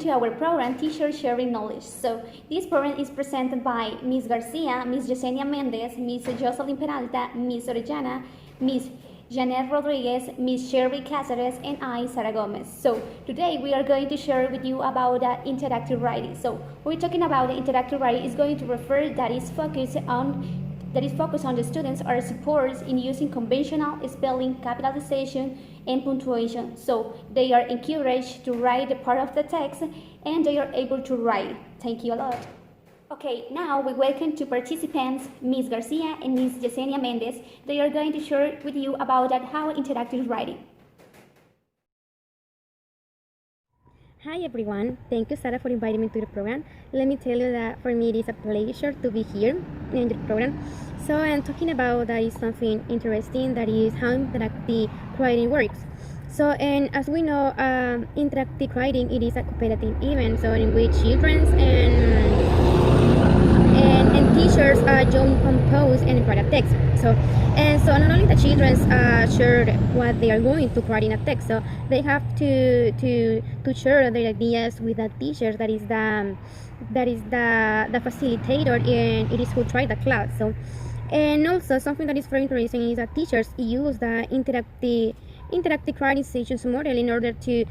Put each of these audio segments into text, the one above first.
to our program, Teacher Sharing Knowledge. So this program is presented by Ms. Garcia, Ms. Yesenia Mendez, Ms. Josselin Peralta, Ms. Orellana, Ms. Yaneth Rodríguez, Ms. Sherry Caceres, and I, Sara Gomez. So today we are going to share with you about interactive writing. So we're talking about interactive writing is going to refer that is focused on the students or supports in using conventional spelling, capitalization, and punctuation. So they are encouraged to write the part of the text and they are able to write. Thank you a lot. Okay, now we welcome two participants, Ms. Garcia and Ms. Yesenia Mendez. They are going to share with you about how interactive writing. Hi everyone, thank you Sara for inviting me to the program. Let me tell you that for me it is a pleasure to be here in the program. So I'm talking about that is something interesting, that is how interactive writing works. So, and as we know, interactive writing, it is a cooperative event, so in which children and teachers join, compose and write a text. So not only the children share what they are going to write in a text, so they have to share their ideas with the teachers, that is the facilitator, and it is who try the class. So, and also something that is very interesting is that teachers use the interactive writing sessions model in order to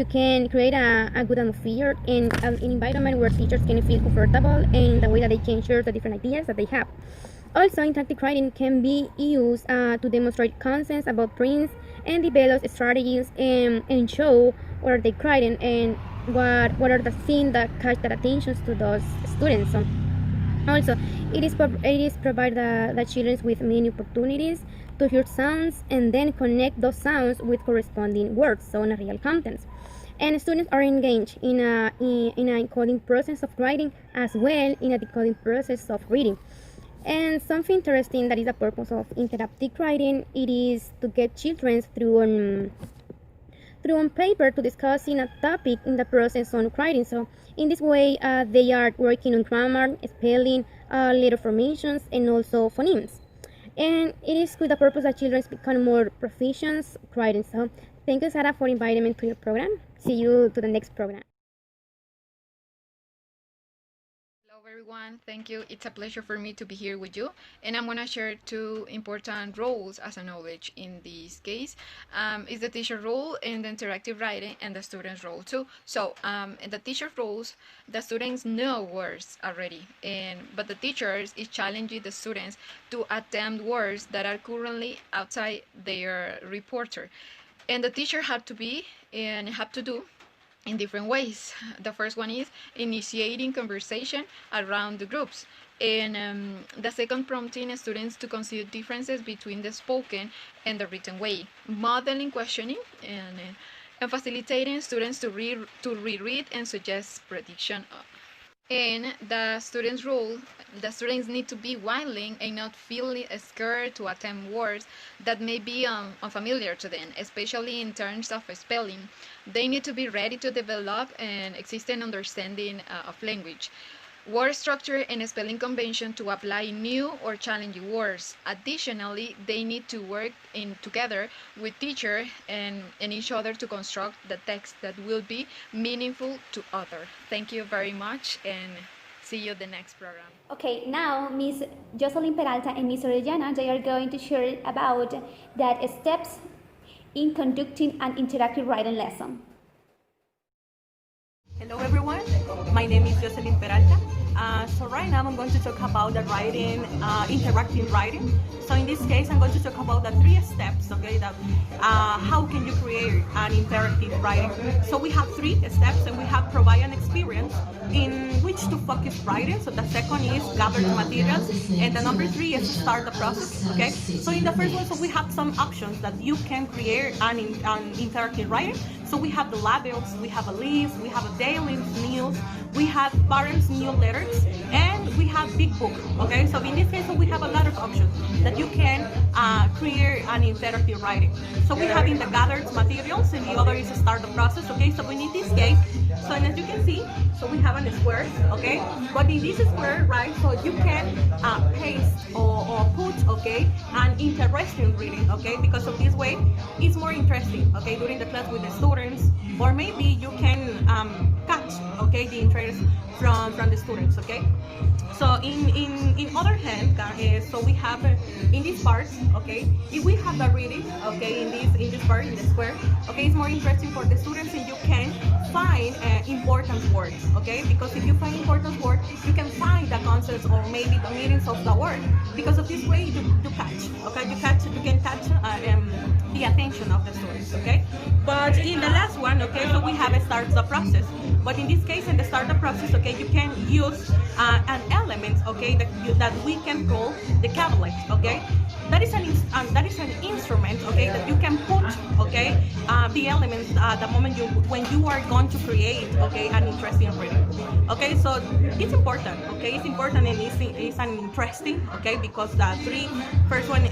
can create a good atmosphere in an environment where teachers can feel comfortable in the way that they can share the different ideas that they have. Also, interactive writing can be used to demonstrate concepts about prints and develop strategies and show what are they writing and what are the things that catch their attention to those students. So, also, it is provide the children with many opportunities to hear sounds and then connect those sounds with corresponding words, so in real contents. And students are engaged in a encoding process of writing as well in a decoding process of reading. And something interesting that is the purpose of interactive writing, it is to get children through on paper to discussing a topic in the process on writing. So in this way, they are working on grammar, spelling, letter formations, and also phonemes. And it is with the purpose that children become more proficient writing. So thank you, Sara, for inviting me to your program. See you to the next program. Hello everyone, thank you. It's a pleasure for me to be here with you, and I'm going to share two important roles as a knowledge in this case. Is the teacher role and the interactive writing, and the student's role too. So in the teacher roles, the students know words already, but the teachers is challenging the students to attempt words that are currently outside their reporter, and the teacher have to do in different ways. The first one is initiating conversation around the groups, and the second, prompting students to consider differences between the spoken and the written way, modeling questioning, and facilitating students to reread and suggest prediction. And the student's role, the students need to be willing and not feeling scared to attempt words that may be unfamiliar to them, especially in terms of spelling. They need to be ready to develop an existing understanding of language, word structure, and spelling convention to apply new or challenging words. Additionally, they need to work together with teacher and each other to construct the text that will be meaningful to others. Thank you very much, and see you the next program. Okay, now Ms. Yosselin Peralta and Ms. Orellana, they are going to share about that steps in conducting an interactive writing lesson. Hello everyone, my name is Yosselin Peralta. So right now I'm going to talk about the writing, interactive writing. So in this case, I'm going to talk about the 3 steps, okay, that how can you create an interactive writing. So we have 3 steps, and we have provide an experience in which to focus writing. So the second is gather the materials, and the number 3 is start the process, okay. So in the first one, so we have some options that you can create an interactive writing. So we have the labels, we have a list, we have a daily news, we have parents' new letters, and we have big book, okay? So in this case, so we have a lot of options that you can create an interactive writing. So we have in the gathered materials, and the other is start the process, okay? So in this case, so as you can see, so we have a square, okay? But in this square, right, so you can paste or put, okay, an interesting reading, okay? Because of this way, it's more interesting, okay, during the class with the students. students, or maybe you can catch, okay, the interest from the students, okay. So in other hand, so we have in this part, okay, if we have the reading, okay, in this part, in the square, okay, it's more interesting for the students, and you can find important words, okay, because if you find important words, you can find the concepts or maybe the meanings of the word, because of this way you catch, okay, you can catch the attention of the students, okay. But in the last one, okay, so we have a start the process. But in this case, in the startup process, okay, you can use an element, okay, that we can call the tablet, okay. That is an instrument, okay, that you can put, okay, the elements the moment when you are going to create, okay, an interesting reading, okay. So it's important, okay, it's important, and it's an interesting, okay, because the first one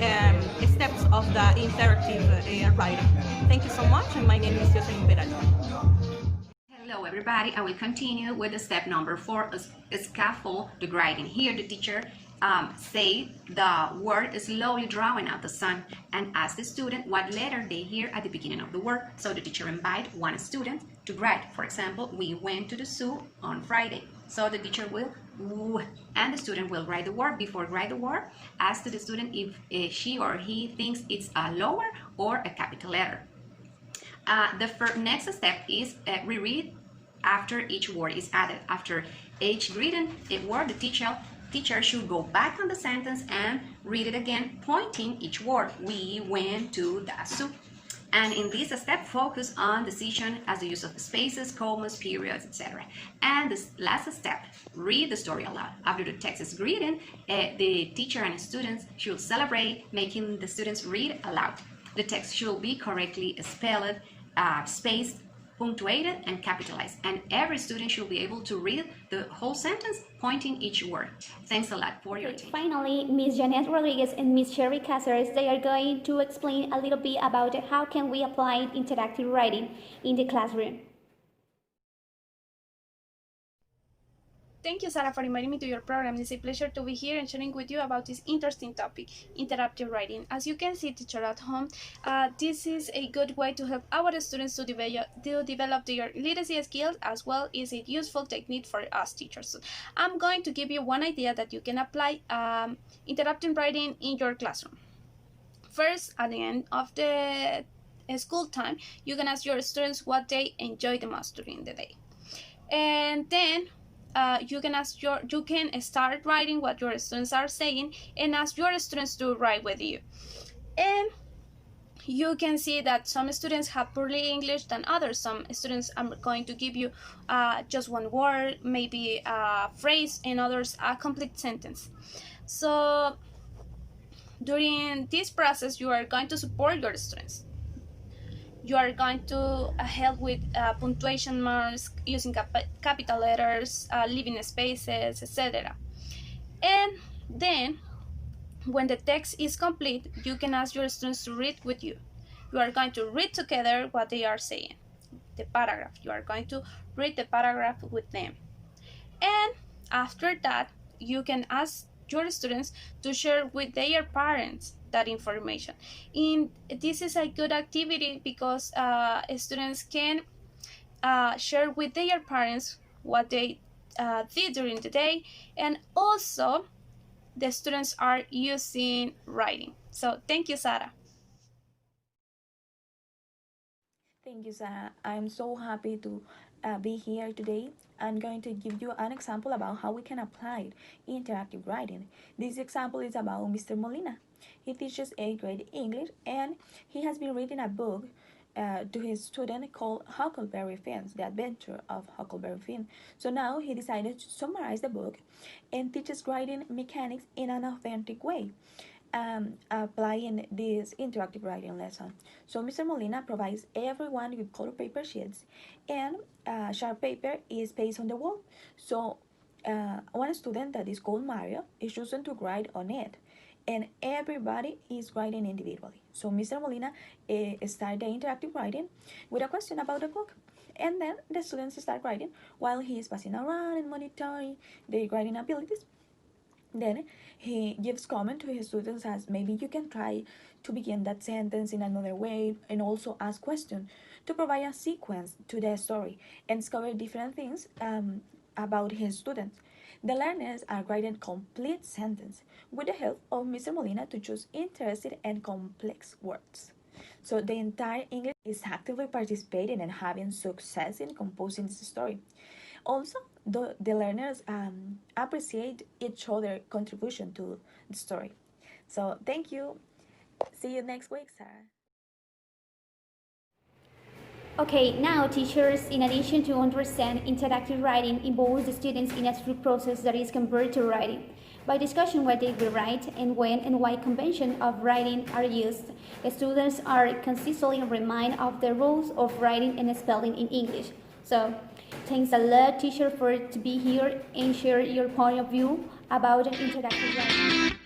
steps of the interactive writing. Thank you so much, and my name is Yosselin Peralta. Hello everybody, I will continue with the step number 4, scaffold the writing. Here the teacher say the word slowly drawing out the sun and ask the student what letter they hear at the beginning of the word. So the teacher invite one student to write. For example, we went to the zoo on Friday. So the teacher will and the student will write the word. Before write the word, ask the student if she or he thinks it's a lower or a capital letter. The next step is reread after each word is added. After each written word, the teacher should go back on the sentence and read it again, pointing each word. We went to the zoo. And in this step, focus on decision as the use of spaces, commas, periods, etc. And this last step, read the story aloud. After the text is written, the teacher and students should celebrate making the students read aloud. The text should be correctly spelled, spaced, punctuated, and capitalized. And every student should be able to read the whole sentence, pointing each word. Thanks a lot for your attention. Finally, Ms. Yaneth Rodríguez and Ms. Sherry Caceres, they are going to explain a little bit about how can we apply interactive writing in the classroom. Thank you, Sara, for inviting me to your program. It's a pleasure to be here and sharing with you about this interesting topic, interactive writing. As you can see, teacher at home, this is a good way to help our students to develop their literacy skills, as well as a useful technique for us teachers. So I'm going to give you one idea that you can apply interactive writing in your classroom. First, at the end of the school time, you can ask your students what they enjoy the most during the day, and then you can start writing what your students are saying and ask your students to write with you. And you can see that some students have poorly English than others. Some students are going to give you just one word, maybe a phrase, and others a complete sentence. So during this process, you are going to support your students. You are going to help with punctuation marks, using capital letters, leaving spaces, etc. And then, when the text is complete, you can ask your students to read with you. You are going to read together what they are saying, the paragraph. You are going to read the paragraph with them. And after that, you can ask your students to share with their parents that information. This is a good activity because students can share with their parents what they did during the day, and also the students are using writing. So thank you, Sara. Thank you, Sara. I'm so happy to be here today. I'm going to give you an example about how we can apply interactive writing. This example is about Mr. Molina. He teaches 8th grade English, and he has been reading a book to his student called Huckleberry Finn, The Adventure of Huckleberry Finn. So now he decided to summarize the book and teaches writing mechanics in an authentic way, applying this interactive writing lesson. So Mr. Molina provides everyone with color paper sheets, and sharp paper is placed on the wall. So one student that is called Mario is chosen to write on it, and everybody is writing individually. So Mr. Molina started the interactive writing with a question about the book, and then the students start writing while he is passing around and monitoring their writing abilities. Then he gives comment to his students as maybe you can try to begin that sentence in another way, and also ask questions to provide a sequence to the story and discover different things about his students. The learners are writing complete sentence with the help of Mr. Molina to choose interesting and complex words. So the entire English is actively participating and having success in composing this story. Also, the learners appreciate each other's contribution to the story. So thank you. See you next week, Sarah. Okay, now teachers, in addition to understand interactive writing, involves the students in a through process that is compared to writing. By discussing what they will write and when and why conventions of writing are used, the students are consistently reminded of the rules of writing and spelling in English. So, thanks a lot, teacher, for to be here and share your point of view about interactive writing.